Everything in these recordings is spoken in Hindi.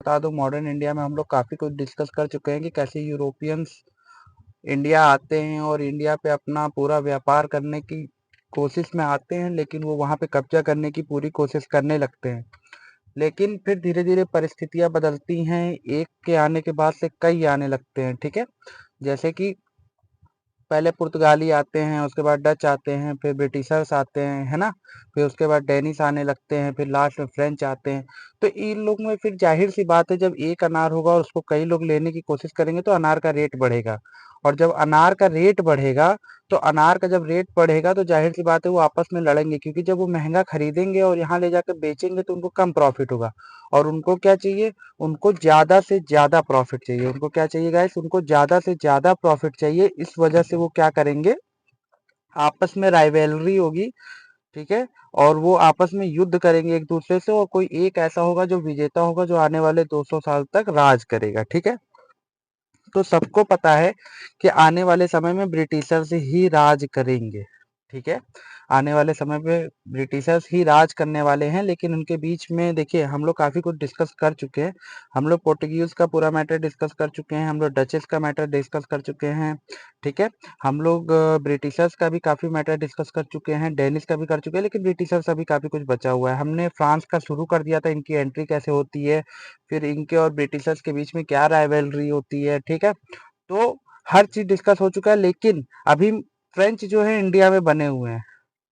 बता दूं, मॉडर्न इंडिया में हम लोग काफ़ी कुछ डिस्कस कर चुके हैं कि कैसे यूरोपियंस इंडिया आते हैं और इंडिया पे अपना पूरा व्यापार करने की कोशिश में आते हैं, लेकिन वो वहाँ पे कब्जा करने की पूरी कोशिश करने लगते हैं। लेकिन फिर धीरे धीरे परिस्थितियां बदलती हैं, एक के आने के बाद से कई आने लगते हैं। ठीक है, जैसे कि पहले पुर्तगाली आते हैं, उसके बाद डच आते हैं, फिर ब्रिटिशर्स आते हैं, है ना। फिर उसके बाद डेनिस आने लगते हैं, फिर लास्ट में फ्रेंच आते हैं। तो इन लोग में फिर जाहिर सी बात है, जब एक अनार होगा और उसको कई लोग लेने की कोशिश करेंगे तो अनार का रेट बढ़ेगा। और जब अनार का रेट बढ़ेगा, तो अनार का जब रेट बढ़ेगा तो जाहिर सी बात है वो आपस में लड़ेंगे, क्योंकि जब वो महंगा खरीदेंगे और यहाँ ले जाकर बेचेंगे तो उनको कम प्रॉफिट होगा। और उनको क्या चाहिए, उनको ज्यादा से ज्यादा प्रॉफिट चाहिए। उनको क्या चाहिए गाइस, उनको ज्यादा से ज्यादा प्रॉफिट चाहिए। इस वजह से वो क्या करेंगे, आपस में राइवलरी होगी। ठीक है, और वो आपस में युद्ध करेंगे एक दूसरे से, और कोई एक ऐसा होगा जो विजेता होगा, जो आने वाले 200 साल तक राज करेगा। ठीक है, तो सबको पता है कि आने वाले समय में ब्रिटिशर्स ही राज करेंगे। ठीक है, आने वाले समय पे ब्रिटिशर्स ही राज करने वाले हैं। लेकिन उनके बीच में देखिए, हम लोग काफी कुछ डिस्कस कर चुके हैं। हम लोग पोर्टुगीज का पूरा मैटर डिस्कस कर चुके हैं, हम लोग डचेस का मैटर डिस्कस कर चुके हैं। ठीक है, हम लोग ब्रिटिशर्स का भी काफी मैटर डिस्कस कर चुके हैं, डेनिस का भी कर चुके हैं, लेकिन ब्रिटिशर्स अभी काफी कुछ बचा हुआ है। हमने फ्रांस का शुरू कर दिया था, इनकी एंट्री कैसे होती है, फिर इनके और ब्रिटिशर्स के बीच में क्या राइवलरी होती है। ठीक है, तो हर चीज डिस्कस हो चुका है। लेकिन अभी फ्रेंच जो है इंडिया में बने हुए हैं।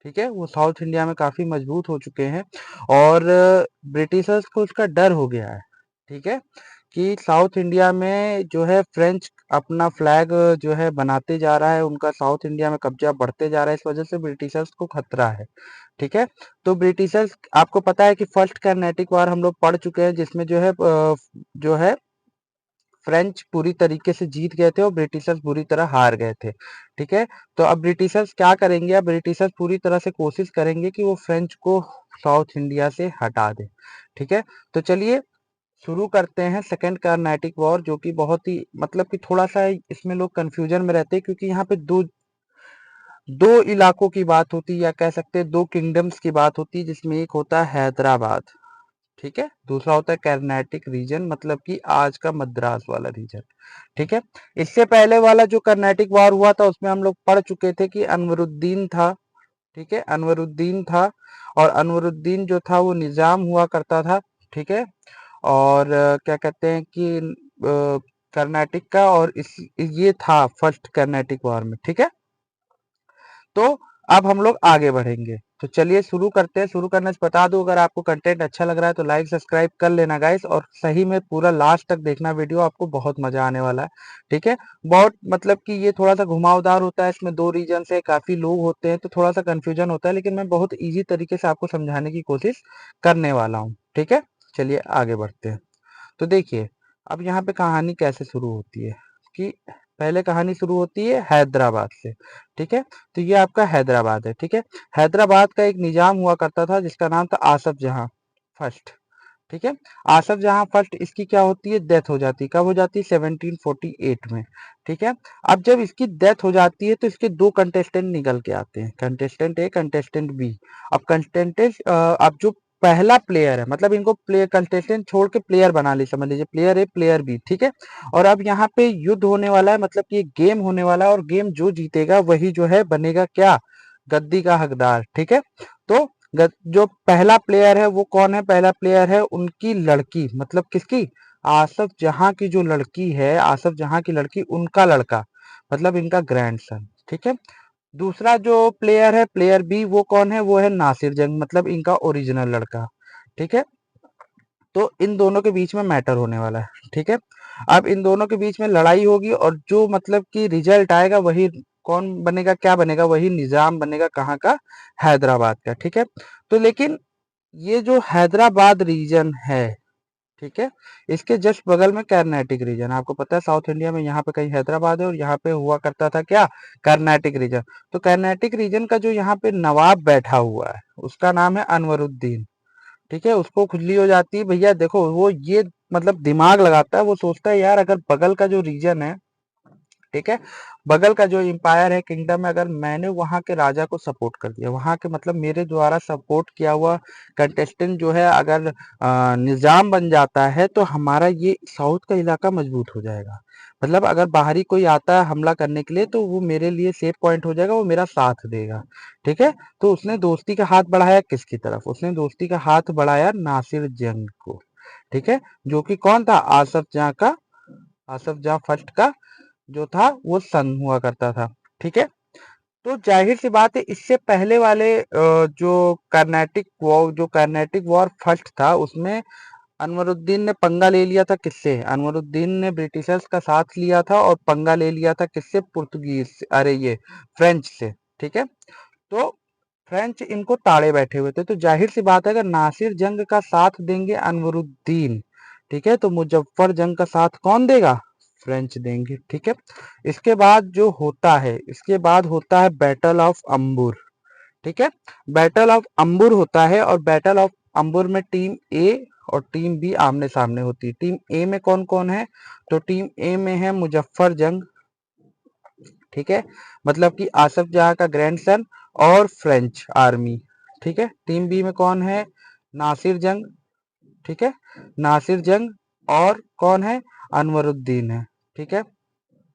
ठीक है, वो साउथ इंडिया में काफी मजबूत हो चुके हैं, और ब्रिटिशर्स को उसका डर हो गया है। ठीक है, कि साउथ इंडिया में जो है फ्रेंच अपना फ्लैग जो है बनाते जा रहा है, उनका साउथ इंडिया में कब्जा बढ़ते जा रहा है, इस वजह से ब्रिटिशर्स को खतरा है। ठीक है, तो ब्रिटिशर्स, आपको पता है कि फर्स्ट कर्नाटिक वार हम लोग पढ़ चुके हैं, जिसमें जो है फ्रेंच पूरी तरीके से जीत गए थे और ब्रिटिशर्स बुरी तरह हार गए थे। ठीक है, तो अब ब्रिटिशर्स क्या करेंगे, अब ब्रिटिशर्स पूरी तरह से कोशिश करेंगे कि वो फ्रेंच को साउथ इंडिया से हटा दें। ठीक है, तो चलिए शुरू करते हैं सेकेंड कार्नाटिक वॉर, जो कि बहुत ही मतलब कि थोड़ा सा इसमें लोग कंफ्यूजन में रहते हैं, क्योंकि यहाँ पे दो दो इलाकों की बात होती है, या कह सकते हैं दो किंगडम्स की बात होती है, जिसमें एक होता है हैदराबाद। ठीक है, दूसरा होता है कर्नाटिक रीजन, मतलब कि आज का मद्रास वाला रीजन। ठीक है, इससे पहले वाला जो कर्नाटिक वार हुआ था उसमें हम लोग पढ़ चुके थे कि अनवरुद्दीन था। ठीक है, अनवरुद्दीन था, और अनवरुद्दीन जो था वो निजाम हुआ करता था। ठीक है, और क्या कहते हैं कि कर्नाटिक का, और इस ये था फर्स्ट कर्नाटिक वार में। ठीक है, तो अब हम लोग आगे बढ़ेंगे, तो चलिए शुरू करते हैं। शुरू करने से बता दूं, अगर आपको कंटेंट अच्छा लग रहा है तो लाइक सब्सक्राइब कर लेना गाइस, और सही में पूरा लास्ट तक देखना वीडियो, आपको बहुत मजा आने वाला है। ठीक है, बहुत मतलब कि ये थोड़ा सा घुमावदार होता है, इसमें दो रीजन से काफी लोग होते हैं तो थोड़ा सा कंफ्यूजन होता है, लेकिन मैं बहुत ईजी तरीके से आपको समझाने की कोशिश करने वाला हूँ। ठीक है, चलिए आगे बढ़ते हैं। तो देखिए, अब यहाँ पे कहानी कैसे शुरू होती है, कि पहले कहानी शुरू होती है हैदराबाद से। ठीक है, तो ये आपका हैदराबाद है। ठीक है, हैदराबाद का एक निजाम हुआ करता था जिसका नाम था आसफ जहां फर्स्ट। ठीक है, आसफ जहां फर्स्ट, इसकी क्या होती है, डेथ हो जाती है। कब हो जाती है, 1748 में। ठीक है, अब जब इसकी डेथ हो जाती है तो इसके दो कंटेस्टेंट निकल के आते हैं, कंटेस्टेंट ए, कंटेस्टेंट बी। अब जो पहला प्लेयर है, मतलब इनको प्लेयर कंटेस्टेंट छोड़ के प्लेयर बना ली, समझ लीजिए प्लेयर ए प्लेयर बी। ठीक है, और अब यहाँ पे युद्ध होने वाला है, मतलब कि एक गेम होने वाला है, और गेम जो जीतेगा वही जो है बनेगा क्या, गद्दी का हकदार। ठीक है, तो जो पहला प्लेयर है वो कौन है, पहला प्लेयर है उनकी लड़की, मतलब किसकी, आसफ जहां की जो लड़की है, आसफ जहां की लड़की, उनका लड़का, मतलब इनका ग्रैंडसन। ठीक है, दूसरा जो प्लेयर है प्लेयर बी, वो कौन है, वो है नासिर जंग, मतलब इनका ओरिजिनल लड़का। ठीक है, तो इन दोनों के बीच में मैटर होने वाला है। ठीक है, अब इन दोनों के बीच में लड़ाई होगी, और जो मतलब कि रिजल्ट आएगा वही कौन बनेगा, क्या बनेगा, वही निजाम बनेगा, कहाँ का, हैदराबाद का। ठीक है, तो लेकिन ये जो हैदराबाद रीजन है, ठीक है, इसके जस्ट बगल में कर्नाटिक रीजन, आपको पता है साउथ इंडिया में यहाँ पे कहीं हैदराबाद है, और यहाँ पे हुआ करता था क्या, कर्नाटिक रीजन। तो कर्नाटिक रीजन का जो यहाँ पे नवाब बैठा हुआ है उसका नाम है अनवरुद्दीन। ठीक है, उसको खुजली हो जाती है, भैया देखो वो ये मतलब दिमाग लगाता है, वो सोचता है यार अगर बगल का जो रीजन है ठीक है। बगल का जो एम्पायर है, किंगडम है, अगर मैंने वहां के राजा को सपोर्ट कर दिया, वहां के मतलब मेरे द्वारा सपोर्ट किया हुआ कंटेस्टेंट जो है अगर निजाम बन जाता है, तो हमारा ये साउथ का इलाका मजबूत हो जाएगा। मतलब अगर बाहरी कोई आता है हमला करने के लिए, तो वो मेरे लिए सेफ पॉइंट हो जाएगा, वो मेरा साथ देगा। ठीक है। तो उसने दोस्ती का हाथ बढ़ाया किसकी तरफ? उसने दोस्ती का हाथ बढ़ाया नासिर जंग को। ठीक है। जो कि कौन था? आसफ जहाँ का, आसफ जहाँ फर्स्ट का जो था वो सन हुआ करता था। ठीक है। तो जाहिर सी बात है, इससे पहले वाले जो कर्नाटिक वॉर फर्स्ट था, उसमें अनवरुद्दीन ने पंगा ले लिया था किससे? अनवरुद्दीन ने ब्रिटिशर्स का साथ लिया था और पंगा ले लिया था किससे? पुर्तगीज से, अरे ये फ्रेंच से। ठीक है। तो फ्रेंच इनको ताड़े बैठे हुए थे, तो जाहिर सी बात है अगर नासिर जंग का साथ देंगे अनवरुद्दीन, ठीक है, तो मुजफ्फर जंग का साथ कौन देगा? फ्रेंच देंगे। ठीक है। इसके बाद जो होता है, इसके बाद होता है बैटल ऑफ अंबुर। ठीक है। बैटल ऑफ अंबुर होता है, और बैटल ऑफ अंबुर में टीम ए और टीम बी आमने सामने होती है। टीम ए में कौन कौन है? तो टीम ए में है मुजफ्फर जंग, ठीक है, मतलब कि आसफ जहाँ का ग्रैंडसन, और फ्रेंच आर्मी। ठीक है। टीम बी में कौन है? नासिर जंग, ठीक है, नासिर जंग, और कौन है? अनवरुद्दीन है। ठीक है।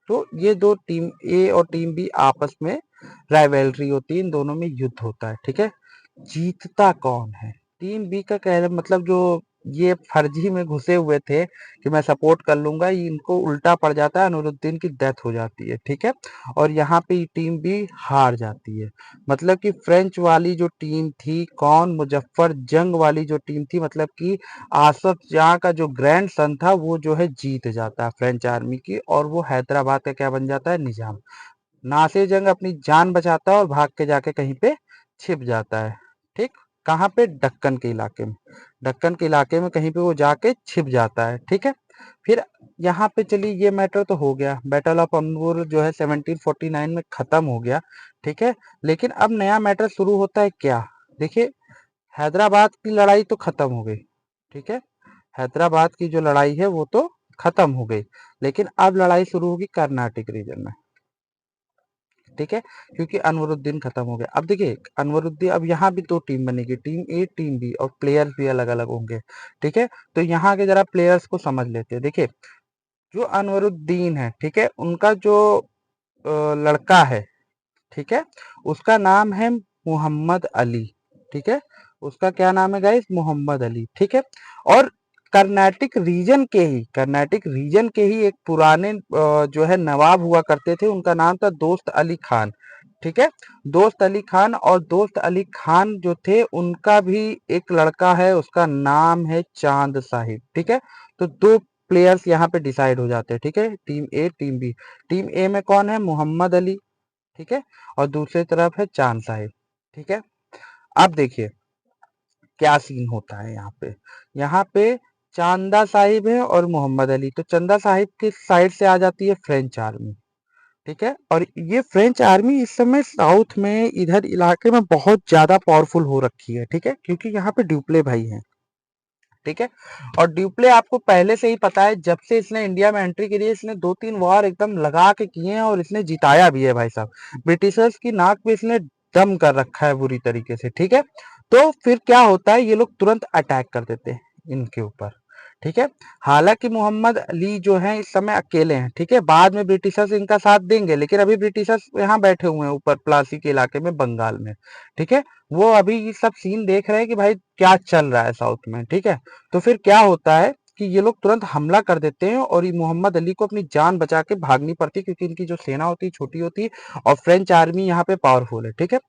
तो ये दो टीम ए और टीम बी आपस में राइवलरी होती है, इन दोनों में युद्ध होता है। ठीक है। जीतता कौन है? टीम बी का कहना मतलब जो ये फर्जी में घुसे हुए थे कि मैं सपोर्ट कर लूंगा, ये इनको उल्टा पड़ जाता है, अनुरुद्दीन की डेथ हो जाती है। ठीक है। और यहाँ पे टीम बी हार जाती है। मतलब कि फ्रेंच वाली जो टीम थी, कौन? मुजफ्फर जंग वाली जो टीम थी, मतलब कि आसफ जहाँ का जो ग्रैंड सन था, वो जो है जीत जाता है फ्रेंच आर्मी की, और वो हैदराबाद का क्या बन जाता है? निजाम। नासिर जंग अपनी जान बचाता है और भाग के जाके कहीं पे छिप जाता है। ठीक। कहाँ पे? दक्कन के इलाके में। दक्कन के इलाके में कहीं पे वो जाके छिप जाता है। ठीक है। फिर यहाँ पे चलिए, ये मैटर तो हो गया, बैटल ऑफ अंबुर जो है 1749 में खत्म हो गया। ठीक है। लेकिन अब नया मैटर शुरू होता है क्या? देखिए, हैदराबाद की लड़ाई तो खत्म हो गई। ठीक है। हैदराबाद की जो लड़ाई है वो तो खत्म हो गई, लेकिन अब लड़ाई शुरू होगी कर्नाटक रीजन में। ठीक है। क्योंकि अनवरुद्दीन खत्म हो गया। अब देखिए, अनवरुद्दीन, अब यहाँ भी दो टीम बनेगी, टीम ए टीम बी, और प्लेयर्स भी अलग अलग होंगे। ठीक है। तो यहाँ के जरा प्लेयर्स को समझ लेते हैं। देखिए, जो अनवरुद्दीन है, ठीक है, उनका जो लड़का है, ठीक है, उसका नाम है मोहम्मद अली। ठीक है। उसका क्या नाम है गाइस? मोहम्मद अली। ठीक है। और कर्नाटिक रीजन के ही एक पुराने जो है नवाब हुआ करते थे, उनका नाम था दोस्त अली खान। ठीक है। दोस्त अली खान, और दोस्त अली खान जो थे उनका भी एक लड़का है, उसका नाम है चांद साहिब। ठीक है। तो दो प्लेयर्स यहाँ पे डिसाइड हो जाते हैं। ठीक है। टीम ए टीम बी। टीम ए में कौन है? मोहम्मद अली। ठीक है। और दूसरी तरफ है चांद साहिब। ठीक है। अब देखिए क्या सीन होता है यहाँ पे। यहाँ पे चांदा साहिब है और मोहम्मद अली, तो चंदा साहिब की साइड से आ जाती है फ्रेंच आर्मी। ठीक है। और ये फ्रेंच आर्मी इस समय साउथ में इधर इलाके में बहुत ज्यादा पावरफुल हो रखी है। ठीक है। क्योंकि यहाँ पे ड्यूप्ले भाई हैं। ठीक है। और ड्यूप्ले आपको पहले से ही पता है, जब से इसने इंडिया में एंट्री करी है, इसने 2-3 वॉर एकदम लगा के किए हैं, और इसने जिताया भी है भाई साहब। ब्रिटिशर्स की नाक पे इसने दम कर रखा है बुरी तरीके से। ठीक है। तो फिर क्या होता है, ये लोग तुरंत अटैक कर देते हैं इनके ऊपर। ठीक है। हालांकि मोहम्मद अली जो है इस समय अकेले हैं। ठीक है। बाद में ब्रिटिशर्स इनका साथ देंगे, लेकिन अभी ब्रिटिशर्स यहाँ बैठे हुए हैं ऊपर प्लासी के इलाके में, बंगाल में। ठीक है। वो अभी ये सब सीन देख रहे हैं कि भाई क्या चल रहा है साउथ में। ठीक है। तो फिर क्या होता है कि ये लोग तुरंत हमला कर देते हैं, और ये मोहम्मद अली को अपनी जान बचा के भागनी पड़ती है, क्योंकि इनकी जो सेना होती है छोटी होती है, और फ्रेंच आर्मी यहाँ पे पावरफुल है। ठीक है।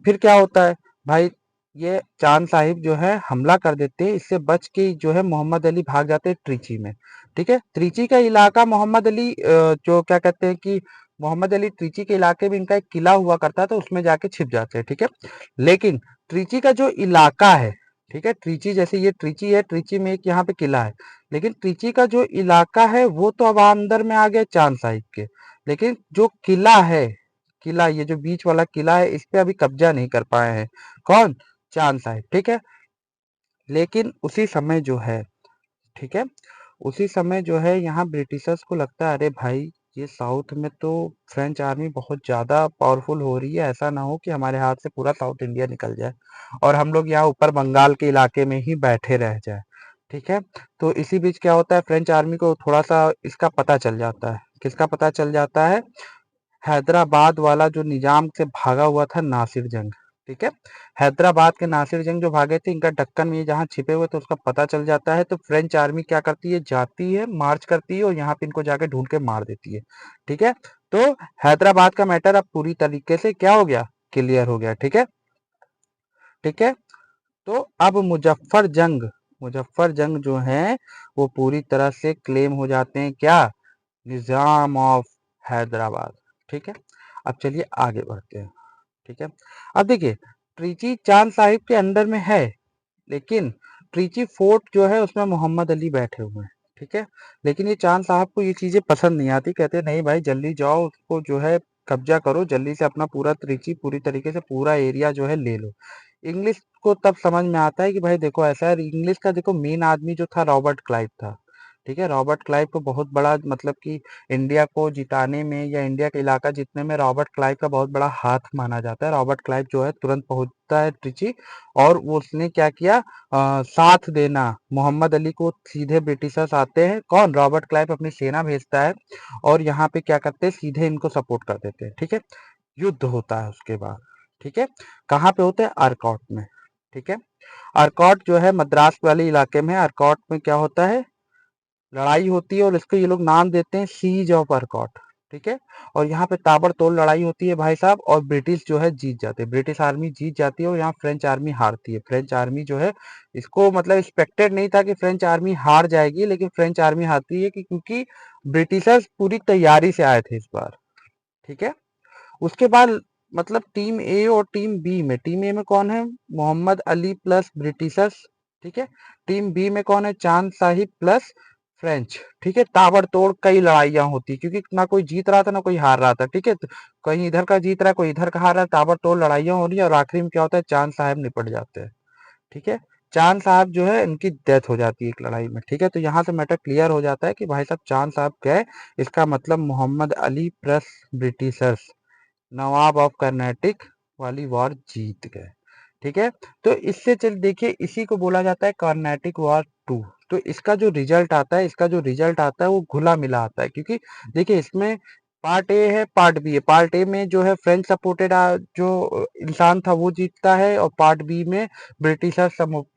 फिर क्या होता है भाई, ये चांद साहिब जो है हमला कर देते हैं, इससे बच के जो है मोहम्मद अली भाग जाते हैं त्रिची में। ठीक है। त्रिची का इलाका मोहम्मद अली जो क्या कहते हैं कि मोहम्मद अली त्रिची के इलाके में इनका एक किला हुआ करता है, तो उसमें जाके छिप जाते हैं। ठीक है। लेकिन त्रिची का जो इलाका है, ठीक है, ट्रिची जैसे ये ट्रिची है, ट्रिची में एक यहाँ पे किला है, लेकिन ट्रिची का जो इलाका है वो तो अब अंदर में आ गया चांद साहिब के। लेकिन जो किला है, किला ये जो बीच वाला किला है, इस पे अभी कब्जा नहीं कर पाए हैं। कौन? चांद साहिब। ठीक है। लेकिन उसी समय जो है, ठीक है, उसी समय जो है यहाँ ब्रिटिशर्स को लगता है, अरे भाई ये साउथ में तो फ्रेंच आर्मी बहुत ज़्यादा पावरफुल हो रही है, ऐसा ना हो कि हमारे हाथ से पूरा साउथ इंडिया निकल जाए और हम लोग यहाँ ऊपर बंगाल के इलाके में ही बैठे रह जाए। ठीक है, तो इसी बीच क्या होता है, फ्रेंच आर्मी को थोड़ा सा इसका पता चल जाता है। किसका पता चल जाता है? हैदराबाद वाला जो निजाम से भागा हुआ था नासिर जंग। ठीक है, हैदराबाद के नासिर जंग जो भागे थे, इनका दक्कन में जहाँ छिपे हुए थे उसका पता चल जाता है। तो फ्रेंच आर्मी क्या करती है, जाती है, मार्च करती है और यहाँ पे इनको जाके ढूंढ के मार देती है। ठीक है, तो हैदराबाद का मैटर अब पूरी तरीके से क्या हो गया, क्लियर हो गया। ठीक है, ठीक है, तो अब मुजफ्फर जंग जो है वो पूरी तरह से क्लेम हो जाते हैं, क्या, निजाम ऑफ हैदराबाद। ठीक है, अब चलिए आगे बढ़ते हैं। ठीक है, अब देखिए, ट्रिची चांद साहिब के अंडर में है, लेकिन ट्रिची फोर्ट जो है उसमें मोहम्मद अली बैठे हुए हैं। ठीक है, लेकिन ये चांद साहब को ये चीजें पसंद नहीं आती, कहते नहीं भाई जल्दी जाओ, उसको जो है कब्जा करो, जल्दी से अपना पूरा त्रिची पूरी तरीके से पूरा एरिया जो है ले लो। इंग्लिश को तब समझ में आता है कि भाई देखो ऐसा है, इंग्लिश का देखो मेन आदमी जो था रॉबर्ट क्लाइव था। ठीक है, रॉबर्ट क्लाइव को बहुत बड़ा मतलब कि इंडिया को जिताने में या इंडिया का इलाका जीतने में रॉबर्ट क्लाइव का बहुत बड़ा हाथ माना जाता है। रॉबर्ट क्लाइव जो है तुरंत पहुंचता है ट्रिची और वो उसने क्या किया, साथ देना मोहम्मद अली को, सीधे ब्रिटिशर्स आते हैं, कौन, रॉबर्ट क्लाइव अपनी सेना भेजता है और यहाँ पे क्या करते हैं, सीधे इनको सपोर्ट कर देते हैं। ठीक है, युद्ध होता है उसके बाद। ठीक है, कहाँ पे होते हैं, आरकॉट में। ठीक है, आरकॉट जो है मद्रास वाले इलाके में, आरकॉट में क्या होता है, लड़ाई होती है और इसको ये लोग नाम देते हैं सीज ऑफ आरकॉट। ठीक है, और यहाँ पे ताबड़तोड़ लड़ाई होती है भाई साहब, और ब्रिटिश जो है जीत जाते हैं, ब्रिटिश आर्मी जीत जाती है और यहाँ फ्रेंच आर्मी हारती है। फ्रेंच आर्मी जो है, इसको मतलब एक्सपेक्टेड नहीं था कि फ्रेंच आर्मी हार जाएगी, लेकिन फ्रेंच आर्मी हारती है कि क्योंकि ब्रिटिशर्स पूरी तैयारी से आए थे इस बार। ठीक है, उसके बाद मतलब टीम ए और टीम बी में, टीम ए में कौन है, मोहम्मद अली प्लस ब्रिटिशर्स। ठीक है, टीम बी में कौन है, चांद साहिब प्लस फ्रेंच। ठीक है, ताबड़तोड़ कई लड़ाइयां होती क्योंकि ना कोई जीत रहा था ना कोई हार रहा था। ठीक है, तो कहीं इधर का जीत रहा है कोई इधर का हार रहा है, ताबड़तोड़ लड़ाइयां हो रही है और आखिरी में क्या होता है, चांद साहब निपट जाते हैं। ठीक है, चांद साहब जो है इनकी डेथ हो जाती है एक लड़ाई में। ठीक है, तो यहाँ से मैटर क्लियर हो जाता है कि भाई साहब चांद साहब गए, इसका मतलब Mohammad Ali plus Britishers, Nawab of Carnatic वाली वॉर जीत गए। ठीक है, तो इससे चल देखिए, इसी को बोला जाता है कर्नाटिक वॉर 2। तो इसका जो रिजल्ट आता है, इसका जो रिजल्ट आता है वो घुला मिला आता है, क्योंकि देखिए इसमें पार्ट ए है, पार्ट बी है। पार्ट ए में जो है फ्रेंच सपोर्टेड जो इंसान था वो जीतता है, और पार्ट बी में ब्रिटिशर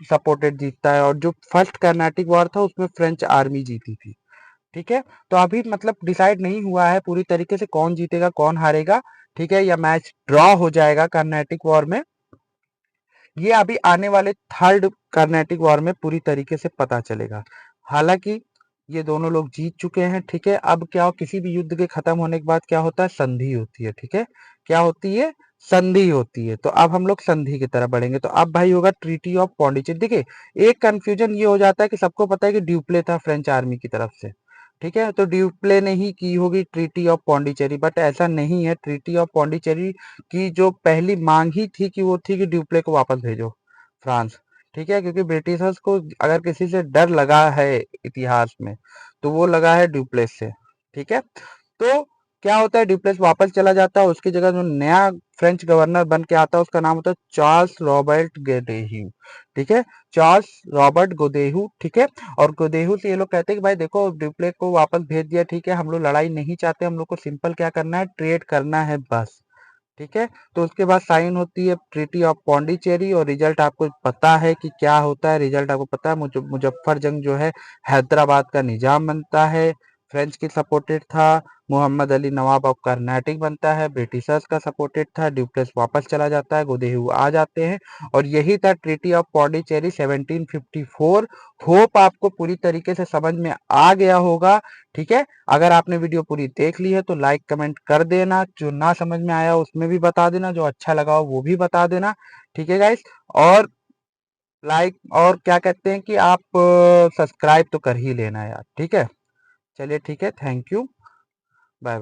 सपोर्टेड जीतता है, और जो फर्स्ट कर्नाटिक वॉर था उसमें फ्रेंच आर्मी जीती थी। ठीक है, तो अभी मतलब डिसाइड नहीं हुआ है पूरी तरीके से कौन जीतेगा कौन हारेगा। ठीक है, या मैच ड्रॉ हो जाएगा कर्नाटिक वॉर में, ये अभी आने वाले थर्ड कर्नाटिक वॉर में पूरी तरीके से पता चलेगा। हालांकि ये दोनों लोग जीत चुके हैं। ठीक है, अब क्या हो, किसी भी युद्ध के खत्म होने के बाद क्या होता है, संधि होती है। ठीक है, क्या होती है, संधि होती है। तो अब हम लोग संधि की तरफ बढ़ेंगे। तो अब भाई होगा ट्रीटी ऑफ पौंडीचेरी। देखिए, एक कंफ्यूजन ये हो जाता है कि सबको पता है कि ड्यूप्ले था फ्रेंच आर्मी की तरफ से। ठीक है, तो ड्यूप्ले ने ही की होगी ट्रीटी ऑफ पौंडीचेरी, बट ऐसा नहीं है। ट्रीटी ऑफ पौंडीचेरी की जो पहली मांग ही थी कि वो थी कि ड्यूप्ले को वापस भेजो फ्रांस। ठीक है, क्योंकि ब्रिटिशर्स को अगर किसी से डर लगा है इतिहास में तो वो लगा है ड्यूप्लेस से। ठीक है, तो क्या होता है, ड्यूप्लेस वापस चला जाता है, उसकी जगह जो नया फ्रेंच गवर्नर बन के आता है उसका नाम होता है चार्ल्स रॉबर्ट गोदेहू। ठीक है, चार्ल्स रॉबर्ट गोदेहू। ठीक है, और गोदेहू से ये लोग कहते हैं कि भाई देखो ड्यूप्लेस को वापस भेज दिया, ठीक है, हम लोग लड़ाई नहीं चाहते, हम लोग को सिंपल क्या करना है, ट्रेड करना है बस। ठीक है, तो उसके बाद साइन होती है ट्रीटी ऑफ पौंडीचेरी, और रिजल्ट आपको पता है कि क्या होता है, रिजल्ट आपको पता है, मुजफ्फर जंग जो है हैदराबाद का निजाम बनता है, फ्रेंच की सपोर्टेड था, मोहम्मद अली नवाब ऑफ कर्नाटिक बनता है, ब्रिटिशर्स का सपोर्टेड था, ड्यूप्लेस वापस चला जाता है, गोदेहू आ जाते हैं, और यही था ट्रीटी ऑफ पौंडीचेरी 1754। होप आपको पूरी तरीके से समझ में आ गया होगा। ठीक है, अगर आपने वीडियो पूरी देख ली है तो लाइक कमेंट कर देना, जो ना समझ में आया उसमें भी बता देना, जो अच्छा लगा हो वो भी बता देना। ठीक है गाइस, और लाइक और क्या कहते हैं कि आप सब्सक्राइब तो कर ही लेना यार। ठीक है, चलिए ठीक है, थैंक यू, बाय बाय।